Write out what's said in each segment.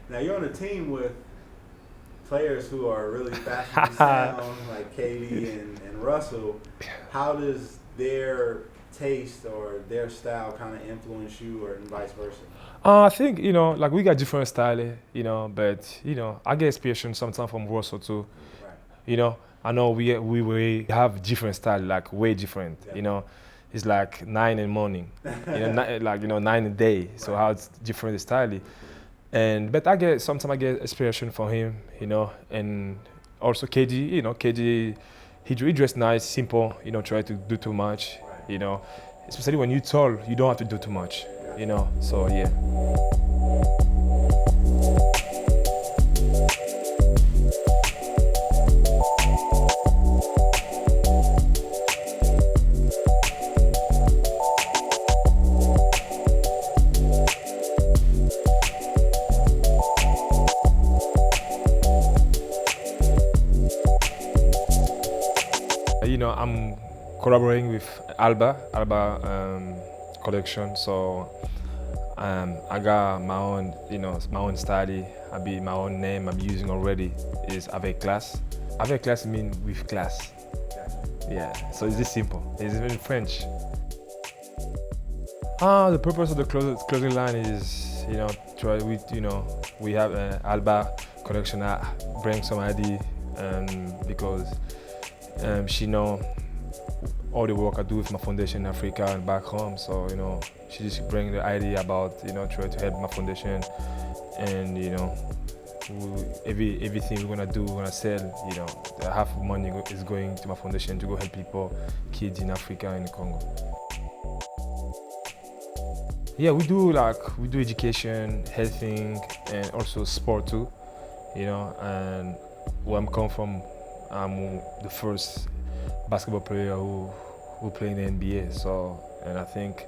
Now you're on a team with players who are really fashionably sound, like KD and Russell. How does their taste or their style kind of influence you, or vice versa? I think like we got different style, but I get inspiration sometimes from Russell too. Right. I know we have different style, like way different. Yeah. It's like 9 in the morning, like 9 in the day. So Right. how it's different style, and but sometimes I get inspiration from him, and also KD. KD, he dress nice, simple. Try to do too much. Right. Especially when you're tall, you don't have to do too much. So yeah. I'm collaborating with Alba collection. So I got my own, my own style. I be my own name I'm using already is Avec Classe. Avec Classe means with class. Yeah. So it's this simple. It's even French. The purpose of the clothing line is, we have Alba collection that bring some idea, because she know all the work I do with my foundation in Africa and back home. So she just bring the idea about try to help my foundation, and everything we're gonna do, we're gonna sell. The half of money is going to my foundation to go help people, kids in Africa and in Congo. Yeah, we do education, healthing, and also sport too. And where I'm come from, I'm the first basketball player who play in the NBA. So, and I think,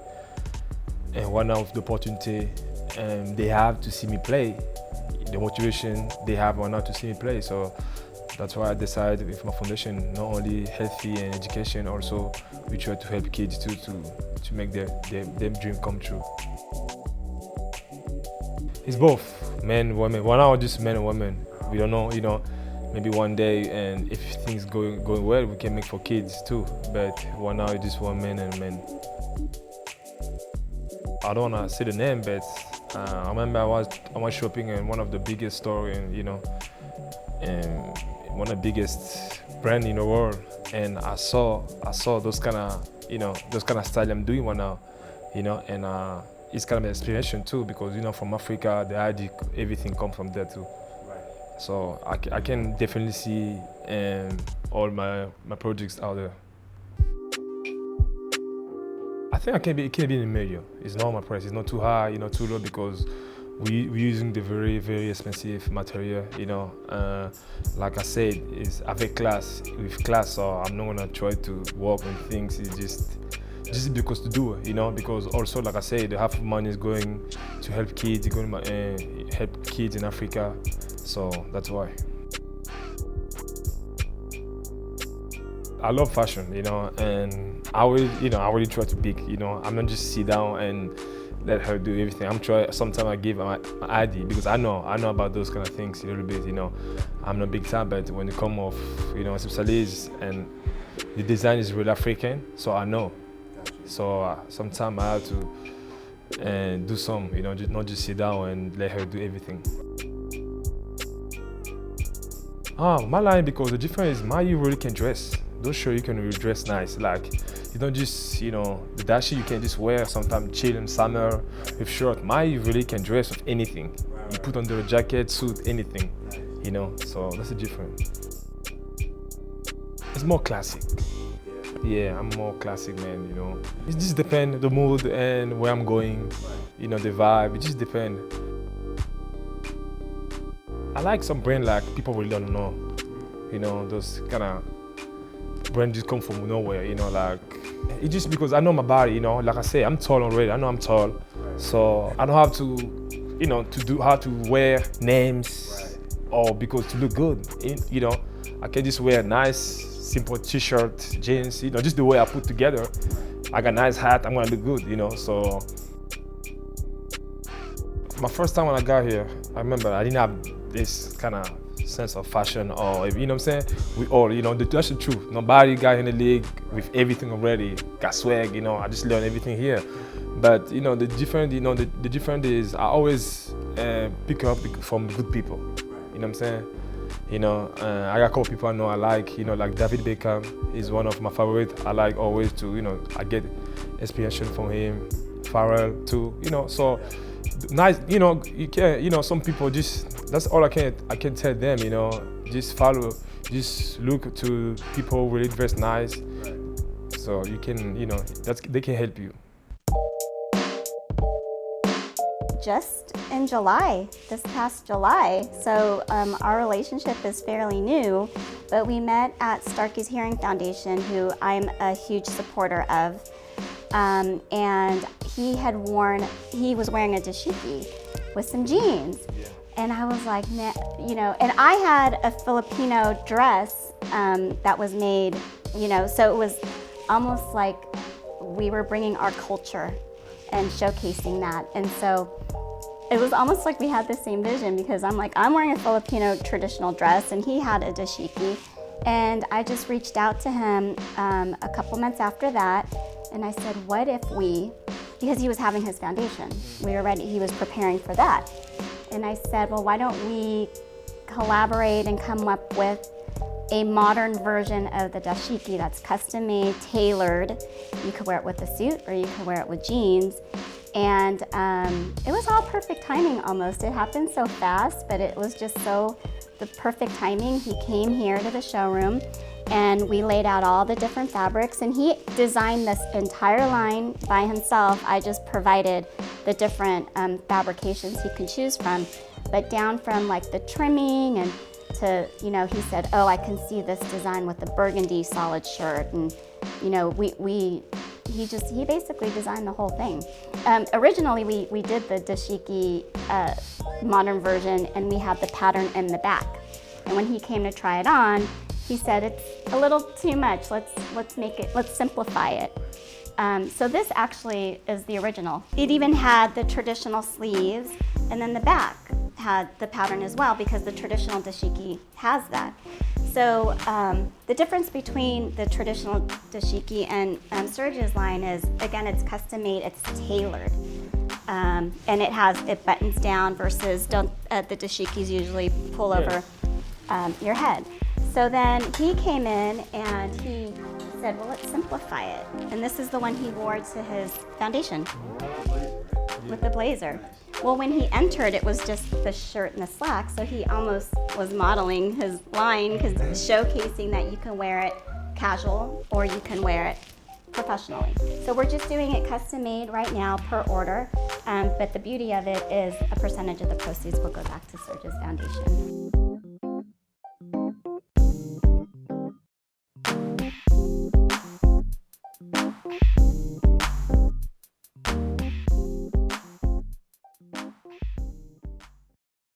and one of the opportunity, they have to see me play, the motivation they have or not to see me play. So that's why I decided with my foundation, not only healthy and education, also we try to help kids too to make their dream come true. It's both men, women. One hour just men and women. We don't know, maybe one day, and if things going well, we can make for kids too. But one hour just one man and men. I don't wanna say the name, but I remember I was shopping in one of the biggest store in one of the biggest brand in the world, and I saw those kind of style I'm doing right now, and it's kind of an inspiration too, because from Africa the idea everything comes from there too. Right. So I can definitely see all my projects out there. I think it can be in the medium. It's not my price. It's not too high, too low, because we're using the very, very expensive material. Like I said, it's avec class, with class. So I'm not gonna try to work on things. It's just because to do it, because also, like I said, the half of money is going to help kids, help kids in Africa. So that's why. I love fashion, and I really try to pick, I'm not just sit down and let her do everything. Sometimes I give my idea, because I know about those kind of things a little bit, I'm not big time, but when it come off, especially and the design is real African, so I know. So sometimes I have to do some, not just sit down and let her do everything. My line, because the difference is you really can dress. Those show you can really dress nice. Like, you don't just, the dashi you can just wear sometimes chill in summer with short. You really can dress with anything. You put under a jacket, suit, anything, so that's the difference. It's more classic. Yeah, I'm more classic, man, It just depends the mood and where I'm going, the vibe, it just depends. I like some brand like people really don't know, those kind of brand just come from nowhere, like, it's just because I know my body, like I say, I'm tall already, I know I'm tall, so I don't have to how to wear names, or because to look good, I can just wear nice, simple t-shirt, jeans, just the way I put together. I got a nice hat, I'm gonna look good, so My first time when I got here, I remember I didn't have this kind of sense of fashion, or you know what I'm saying. We all, you know, that's the truth. Nobody got in the league with everything already. Got swag, you know. I just learned everything here. But you know, the different is I always pick up from good people. You know what I'm saying? You know, I got a couple people I know I like. You know, like David Beckham is one of my favorites. I like always to, you know, I get inspiration from him. Pharrell too. You know, so nice. You know, you can. You know, some people just. That's all I can tell them. You know, just follow. Just look to people really dress nice. So you can. You know, they can help you. Just in July, this past July. So our relationship is fairly new, but we met at Starkey's Hearing Foundation, who I'm a huge supporter of. And he was wearing a dashiki with some jeans. Yeah. And I was like, man, you know, and I had a Filipino dress that was made, you know, so it was almost like we were bringing our culture and showcasing that. And so it was almost like we had the same vision, because I'm like, I'm wearing a Filipino traditional dress and he had a dashiki. And I just reached out to him a couple months after that, and I said, what if because he was having his foundation, he was preparing for that. And I said, well, why don't we collaborate and come up with a modern version of the dashiki that's custom made, tailored. You could wear it with a suit or you could wear it with jeans. And it was all perfect timing almost. It happened so fast, but it was just the perfect timing. He came here to the showroom and we laid out all the different fabrics, and he designed this entire line by himself. I just provided the different fabrications he could choose from, but down from like the trimming and to, you know, he said, oh, I can see this design with the burgundy solid shirt. And, you know, he basically designed the whole thing. Originally, we did the dashiki modern version, and we had the pattern in the back. And when he came to try it on, he said, it's a little too much. Let's simplify it. So this actually is the original. It even had the traditional sleeves, and then the back had the pattern as well, because the traditional dashiki has that. So the difference between the traditional dashiki and Serge's line is, again, it's custom made, it's tailored. And it buttons down versus the dashikis usually pull over your head. So then he came in and he said, well, let's simplify it. And this is the one he wore to his foundation with the blazer. Well, when he entered, it was just the shirt and the slacks, so he almost was modeling his line, because showcasing that you can wear it casual or you can wear it professionally. So we're just doing it custom made right now per order, but the beauty of it is a percentage of the proceeds will go back to Serge's Foundation.